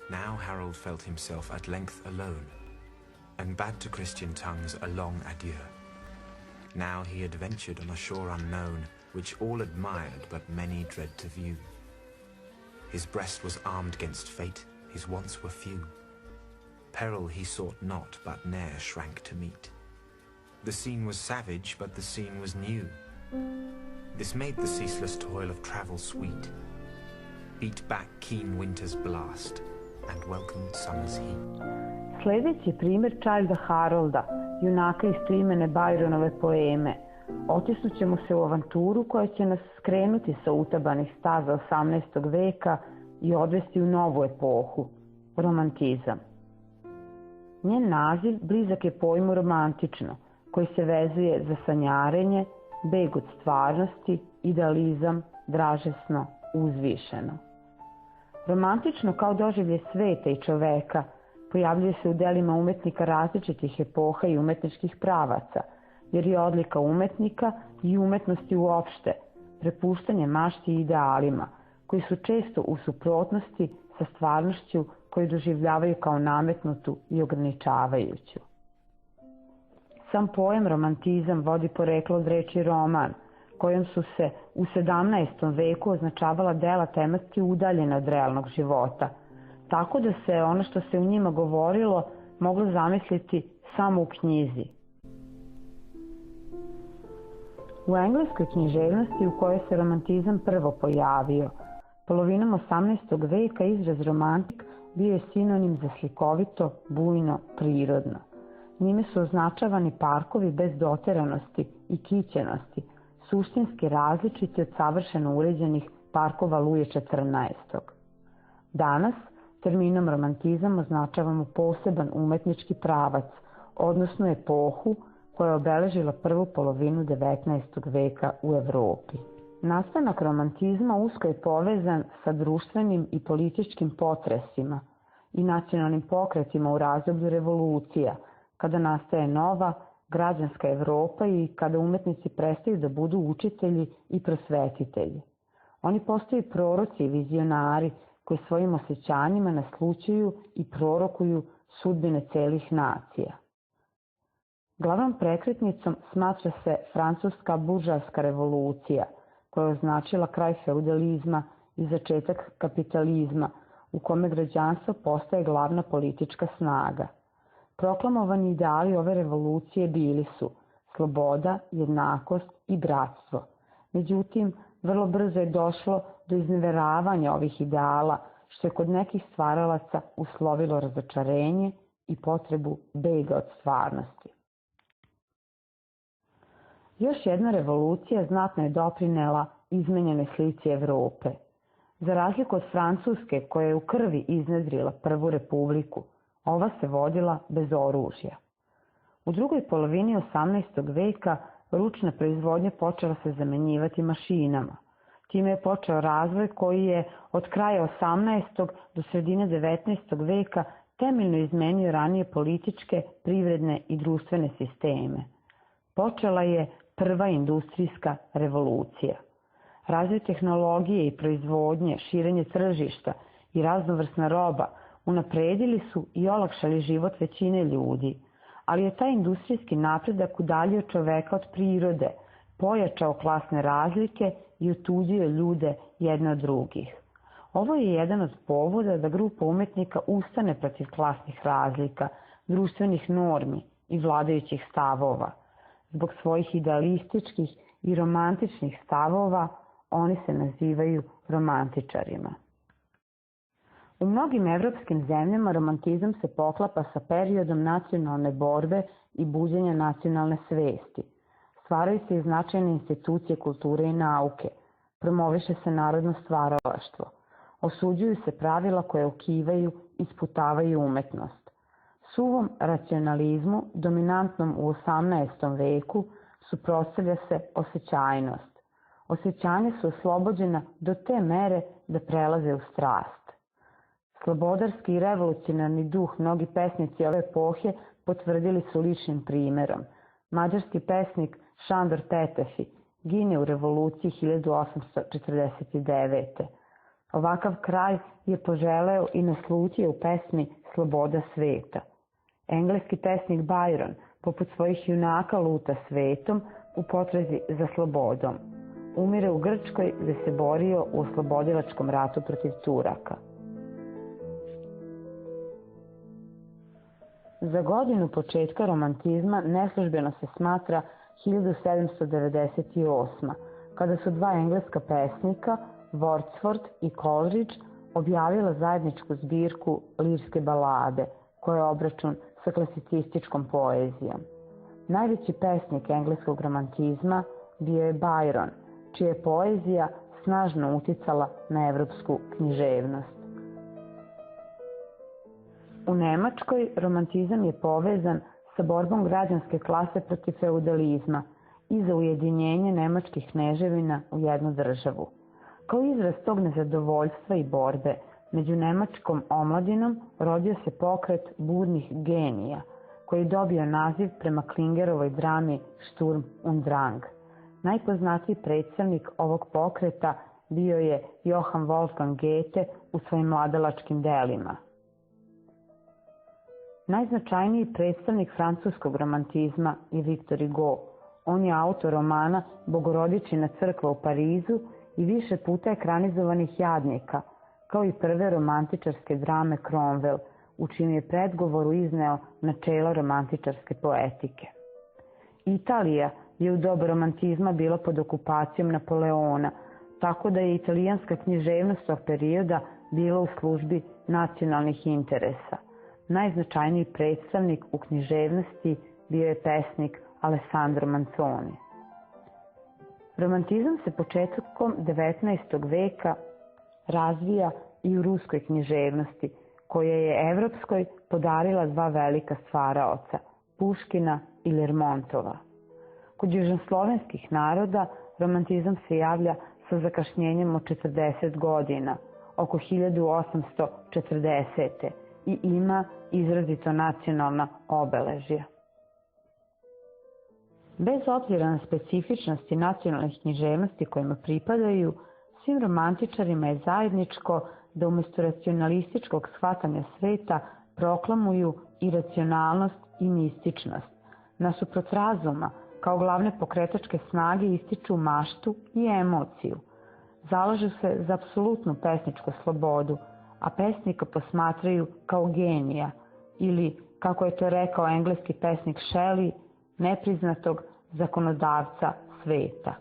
Now Harold felt himself at length alone, and bade to Christian tongues a long adieu. Now he had ventured on a shore unknown, which all admired, but many dread to view. His breast was armed 'gainst fate, his wants were few. Peril he sought not, but ne'er shrank to meet. The scene was savage, but the scene was new. This made the ceaseless toil of travel sweet, beat back keen winter's blast, and welcomed summer's heat. Sljedeći je primjer Childa Harolda, junaka iz primene Byronove poeme. Otisnut ćemo se u avanturu koja će nas skrenuti sa utabanih staza 18. veka i odvesti u novu epohu, romantizam. Njen naziv blizak je pojmu romantično, koji se vezuje za sanjarenje, beg od stvarnosti, idealizam, dražesno, uzvišeno. Romantično kao doživlje sveta i čoveka pojavljuje se u delima umetnika različitih epoha i umetničkih pravaca, jer je odlika umetnika i umetnosti uopšte prepuštanje mašti i idealima, koji su često u suprotnosti sa stvarnošću koju doživljavaju kao nametnutu i ograničavajuću. Sam pojam romantizam vodi poreklo od reči roman, kojom su se u 17. veku označavala dela tematski udaljena od realnog života, tako da se ono što se u njima govorilo moglo zamisliti samo u knjizi. U engleskoj književnosti u kojoj se romantizam prvo pojavio, polovinom 18. veka izraz romantik bio je sinonim za slikovito, bujno, prirodno. Njime su označavani parkovi bez doteranosti i kićenosti, suštinski različiti od savršeno uređenih parkova Luje XIV. Danas terminom romantizam označavamo poseban umetnički pravac, odnosno epohu koja je obeležila prvu polovinu 19. veka u Evropi. Nastanak romantizma usko je povezan sa društvenim i političkim potresima i nacionalnim pokretima u razdoblju revolucija, kada nastaje nova građanska Evropa i kada umetnici prestaju da budu učitelji i prosvetitelji. Oni postaju proroci i vizionari koji svojim osjećanjima naslućuju i prorokuju sudbine celih nacija. Glavnom prekretnicom smatra se francuska buržoaska revolucija, koja je označila kraj feudalizma i začetak kapitalizma, u kome građanstvo postaje glavna politička snaga. Proklamovani ideali ove revolucije bili su sloboda, jednakost i bratstvo. Međutim, vrlo brzo je došlo do izneveravanja ovih ideala, što je kod nekih stvaralaca uslovilo razočarenje i potrebu bega od stvarnosti. Još jedna revolucija znatno je doprinela izmenjenoj slici Evrope. Za razliku od Francuske, koja je u krvi iznedrila prvu republiku, ova se vodila bez oružja. U drugoj polovini 18. veka ručna proizvodnja počela se zamenjivati mašinama. Time je počeo razvoj koji je od kraja 18. do sredine 19. veka temeljno izmenio ranije političke, privredne i društvene sisteme. Počela je prva industrijska revolucija. Razvoj tehnologije i proizvodnje, širenje tržišta i raznovrsna roba unapredili su i olakšali život većine ljudi, ali je taj industrijski napredak udaljio čoveka od prirode, pojačao klasne razlike i otuđio ljude jedne od drugih. Ovo je jedan od povoda da grupa umetnika ustane protiv klasnih razlika, društvenih normi i vladajućih stavova. Zbog svojih idealističkih i romantičnih stavova oni se nazivaju romantičarima. U mnogim evropskim zemljama romantizam se poklapa sa periodom nacionalne borbe i buđenja nacionalne svesti. Stvaraju se i značajne institucije kulture i nauke, promoviše se narodno stvaralaštvo, osuđuju se pravila koje ukivaju i sputavaju umetnost. Suvom racionalizmu, dominantnom u 18. veku, suprotstavlja se osjećajnost. Osjećanja su oslobođena do te mere da prelaze u strast. Slobodarski i revolucionarni duh mnogi pesnici ove epohe potvrdili su ličnim primerom. Mađarski pesnik Šandor Petefi gine u revoluciji 1849. Ovakav kraj je poželeo i naslutio u pesmi Sloboda sveta. Engleski pesnik Byron, poput svojih junaka, luta svetom u potrazi za slobodom. Umire u Grčkoj gde se borio u oslobodilačkom ratu protiv Turaka. Za godinu početka romantizma neslužbeno se smatra 1798. kada su dva engleska pesnika, Wordsworth i Coleridge, objavila zajedničku zbirku lirske balade, koja je obračun sa klasicističkom poezijom. Najveći pesnik engleskog romantizma bio je Byron, čija je poezija snažno uticala na evropsku književnost. U Nemačkoj romantizam je povezan sa borbom građanske klase protiv feudalizma i za ujedinjenje nemačkih kneževina u jednu državu. Kao izraz tog nezadovoljstva i borbe među nemačkom omladinom rodio se pokret budnih genija, koji je dobio naziv prema Klingerovoj drami Sturm und Drang. Najpoznatiji predstavnik ovog pokreta bio je Johann Wolfgang Goethe u svojim mladalačkim delima. Najznačajniji predstavnik francuskog romantizma je Victor Hugo. On je autor romana Bogorodičina crkva u Parizu i više puta ekranizovanih Jadnika, kao i prve romantičarske drame Cromwell, u čijem je predgovoru izneo načela romantičarske poetike. Italija je u doba romantizma bila pod okupacijom Napoleona, tako da je italijanska književnost tog perioda bila u službi nacionalnih interesa. Najznačajniji predstavnik u književnosti bio je pesnik Alessandro Manzoni. Romantizam se početkom 19. veka razvija i u ruskoj književnosti, koja je evropskoj podarila dva velika stvaraoca, Puškina i Lermontova. Kod južnoslovenskih naroda romantizam se javlja sa zakašnjenjem od 40 godina, oko 1840. i ima izrazito nacionalna obeležja. Bez obzira na specifičnosti nacionalnih književnosti kojima pripadaju, svim romantičarima je zajedničko da umjesto racionalističkog shvatanja sveta proklamuju iracionalnost i mističnost. Nasuprot razuma, kao glavne pokretačke snage ističu maštu i emociju. Zalažu se za apsolutnu pesničku slobodu, a pesnika posmatraju kao genija ili, kako je to rekao engleski pesnik Shelley, nepriznatog zakonodavca sveta.